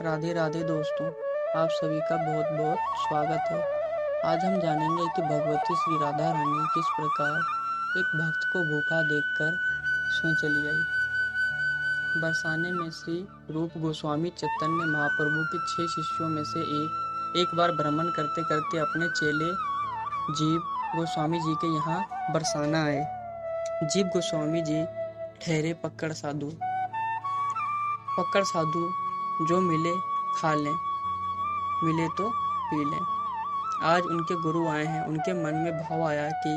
राधे राधे दोस्तों, आप सभी का बहुत बहुत स्वागत है। आज हम जानेंगे कि भगवती श्री राधा रानी किस प्रकार एक भक्त को भूखा देखकर स्वयं चली गई। बरसाने में श्री रूप गोस्वामी चैतन्य महाप्रभु के 6 शिष्यों में से एक बार भ्रमण करते करते अपने चेले जीव गोस्वामी जी के यहाँ बरसाना आए। जीव गोस्वामी जी ठहरे पकड़ साधु जो मिले खा लें, मिले तो पी लें। आज उनके गुरु आए हैं। उनके मन में भाव आया कि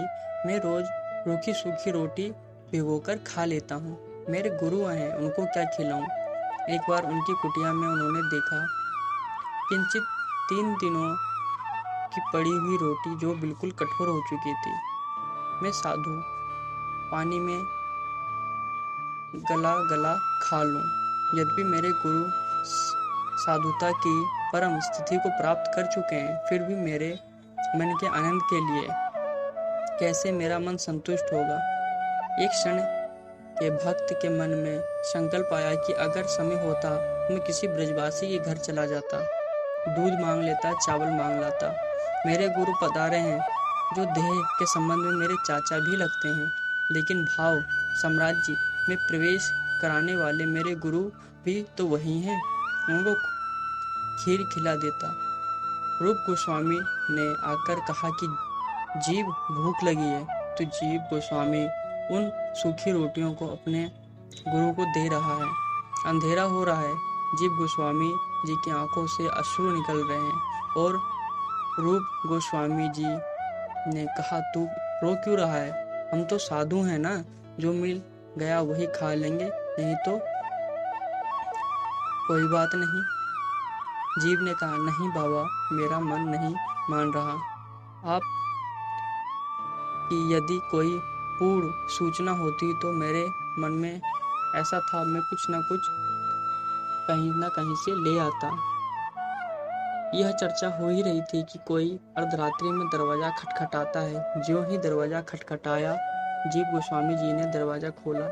मैं रोज रूखी सूखी रोटी भिगोकर खा लेता हूँ। मेरे गुरु आए हैं, उनको क्या खिलाऊं। एक बार उनकी कुटिया में उन्होंने देखा किंचित 3 दिनों की पड़ी हुई रोटी जो बिल्कुल कठोर हो चुकी थी। मैं साधु पानी में गला गला खा लूं। यद्यपि मेरे गुरु साधुता की परम स्थिति को प्राप्त कर चुके हैं, फिर भी मेरे मन के आनंद के लिए कैसे मेरा मन संतुष्ट होगा। एक क्षण के भक्त के मन में संकल्प आया कि अगर समय होता मैं किसी ब्रजवासी के घर चला जाता, दूध मांग लेता, चावल मांग लाता। मेरे गुरु पधारे हैं जो देह के संबंध में मेरे चाचा भी लगते हैं, लेकिन भाव साम्राज्य में प्रवेश कराने वाले मेरे गुरु भी तो वही हैं। उनको खीर खिला देता। रूप गोस्वामी ने आकर कहा कि जीव भूख लगी है। तो जीव गोस्वामी उन सूखी रोटियों को अपने गुरु को दे रहा है। अंधेरा हो रहा है। जीव गोस्वामी जी की आंखों से अश्रु निकल रहे हैं और रूप गोस्वामी जी ने कहा, तू रो क्यों रहा है? हम तो साधु हैं ना, जो मिल गया वही खा लेंगे, नहीं तो कोई बात नहीं। जीव ने कहा, नहीं बाबा, मेरा मन नहीं मान रहा। आप की यदि कोई पूर्ण सूचना होती तो मेरे मन में ऐसा था, मैं कुछ न कुछ कहीं न कहीं से ले आता। यह चर्चा हो ही रही थी कि कोई अर्धरात्रि में दरवाजा खटखटाता है। ज्यों ही दरवाजा खटखटाया, जीव गोस्वामी जी ने दरवाजा खोला।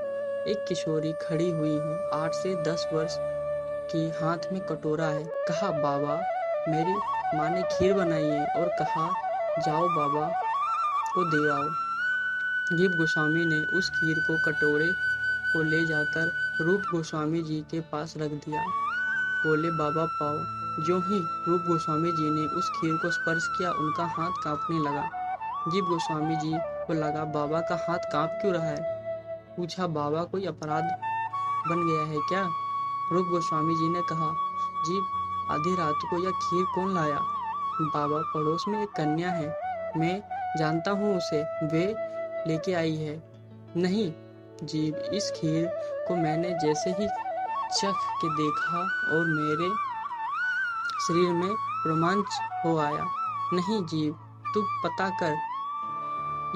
एक किशोरी खड़ी हुई है, 8 से 10 वर्ष की, हाथ में कटोरा है। कहा, बाबा, मेरी माँ ने खीर बनाई है और कहा जाओ बाबा को दे आओ। जीव गोस्वामी ने उस खीर को कटोरे को ले जाकर रूप गोस्वामी जी के पास रख दिया। बोले, बाबा पाओ। जो ही रूप गोस्वामी जी ने उस खीर को स्पर्श किया, उनका हाथ कांपने लगा। जीव गोस्वामी जी को लगा, बाबा का हाथ कांप क्यों रहा है। पूछा, बाबा कोई अपराध बन गया है क्या? रूप गोस्वामी जी ने कहा, जीव, आधी रात को यह खीर कौन लाया? बाबा, पड़ोस में एक कन्या है, मैं जानता हूँ उसे, वे लेके आई है। नहीं जीव, इस खीर को मैंने जैसे ही चख के देखा और मेरे शरीर में रोमांच हो आया। नहीं जीव, तू पता कर,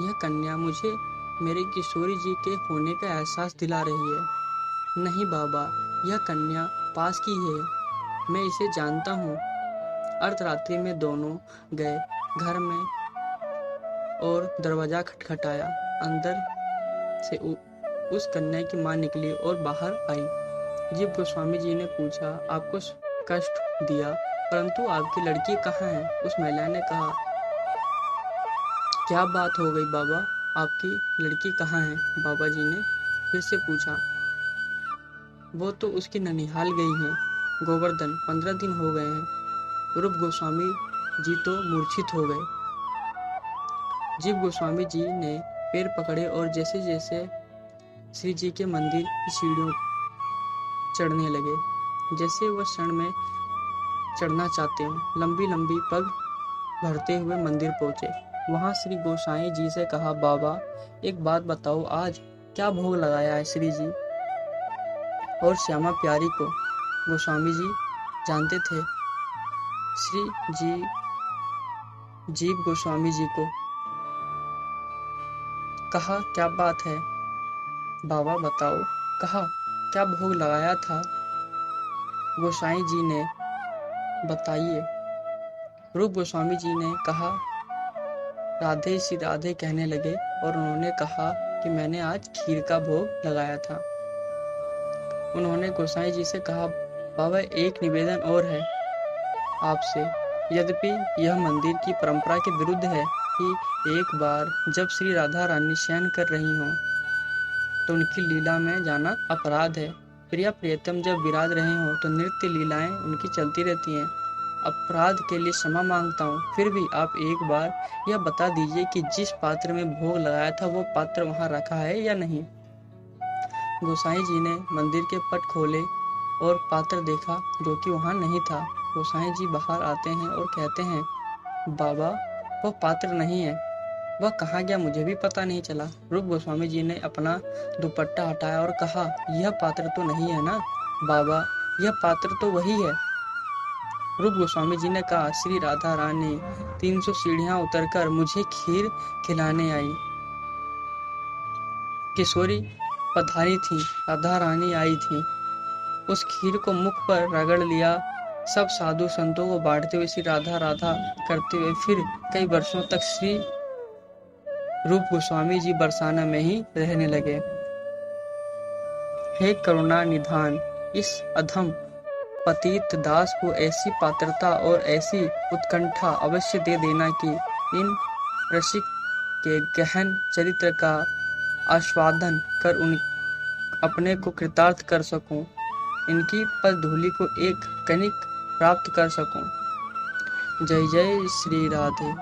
यह कन्या मुझे मेरे किशोरी जी के होने का एहसास दिला रही है। नहीं बाबा, यह कन्या पास की है, मैं इसे जानता हूँ। अर्धरात्रि में दोनों गए घर में और दरवाजा खटखटाया। अंदर से उस कन्या की मां निकली और बाहर आई। जीव गोस्वामी जी ने पूछा, आपको कष्ट दिया, परंतु आपकी लड़की कहाँ है? उस महिला ने कहा, क्या बात हो गई बाबा, आपकी लड़की कहाँ है? बाबा जी ने फिर से पूछा। वो तो उसकी ननिहाल गई है, गोवर्धन, 15 दिन हो गए हैं। रूप गोस्वामी जी तो मूर्छित हो गए। जीव गोस्वामी जी ने पैर पकड़े और जैसे जैसे श्री जी के मंदिर की सीढ़ियों चढ़ने लगे, जैसे वह क्षण में चढ़ना चाहते हो। लंबी लंबी पग भरते हुए मंदिर पहुंचे। वहां श्री गोसाई जी से कहा, बाबा एक बात बताओ, आज क्या भोग लगाया है श्री जी और श्यामा प्यारी को? गोस्वामी जी जानते थे श्री जी जीव गोस्वामी जी को। कहा, क्या बात है बाबा, बताओ। कहा, क्या भोग लगाया था? गोसाई जी ने बताइए। रूप गोस्वामी जी ने कहा, राधे श्री राधे कहने लगे और उन्होंने कहा कि मैंने आज खीर का भोग लगाया था। उन्होंने गोसाई जी से कहा, बाबा, एक निवेदन और है आपसे। यद्यपि यह मंदिर की परंपरा के विरुद्ध है कि एक बार जब श्री राधा रानी शयन कर रही हों तो उनकी लीला में जाना अपराध है। प्रिया प्रियतम जब विराज रहे हों तो नृत्य लीलाएं उनकी चलती रहती हैं। अपराध के लिए क्षमा मांगता हूँ, फिर भी आप एक बार यह बता दीजिए कि जिस पात्र में भोग लगाया था वो पात्र वहाँ रखा है या नहीं। गोसाई जी ने मंदिर के पट खोले और पात्र देखा जो कि वहाँ नहीं था। गोसाई जी बाहर आते हैं और कहते हैं, बाबा, वह पात्र नहीं है, वह कहाँ गया मुझे भी पता नहीं चला। रूप गोस्वामी जी ने अपना दुपट्टा हटाया और कहा, यह पात्र तो नहीं है ना बाबा, यह पात्र तो वही है। रूप गोस्वामी जी ने कहा, श्री राधा रानी 300 सीढ़ियां उतरकर मुझे खीर खिलाने आई। किशोरी पधारी थी, राधा रानी आई थी। उस खीर को मुख पर रगड़ लिया। सब साधु संतों को बांटते हुए श्री राधा राधा करते हुए फिर कई वर्षों तक श्री रूप गोस्वामी जी बरसाना में ही रहने लगे। हे करुणा निधान, इस अधम पतित दास को ऐसी पात्रता और ऐसी उत्कंठा अवश्य दे देना कि इन रसिक के गहन चरित्र का आस्वादन कर उन अपने को कृतार्थ कर सकूं, इनकी पद धूलि को एक कनिक प्राप्त कर सकूं। जय जय श्री राधे।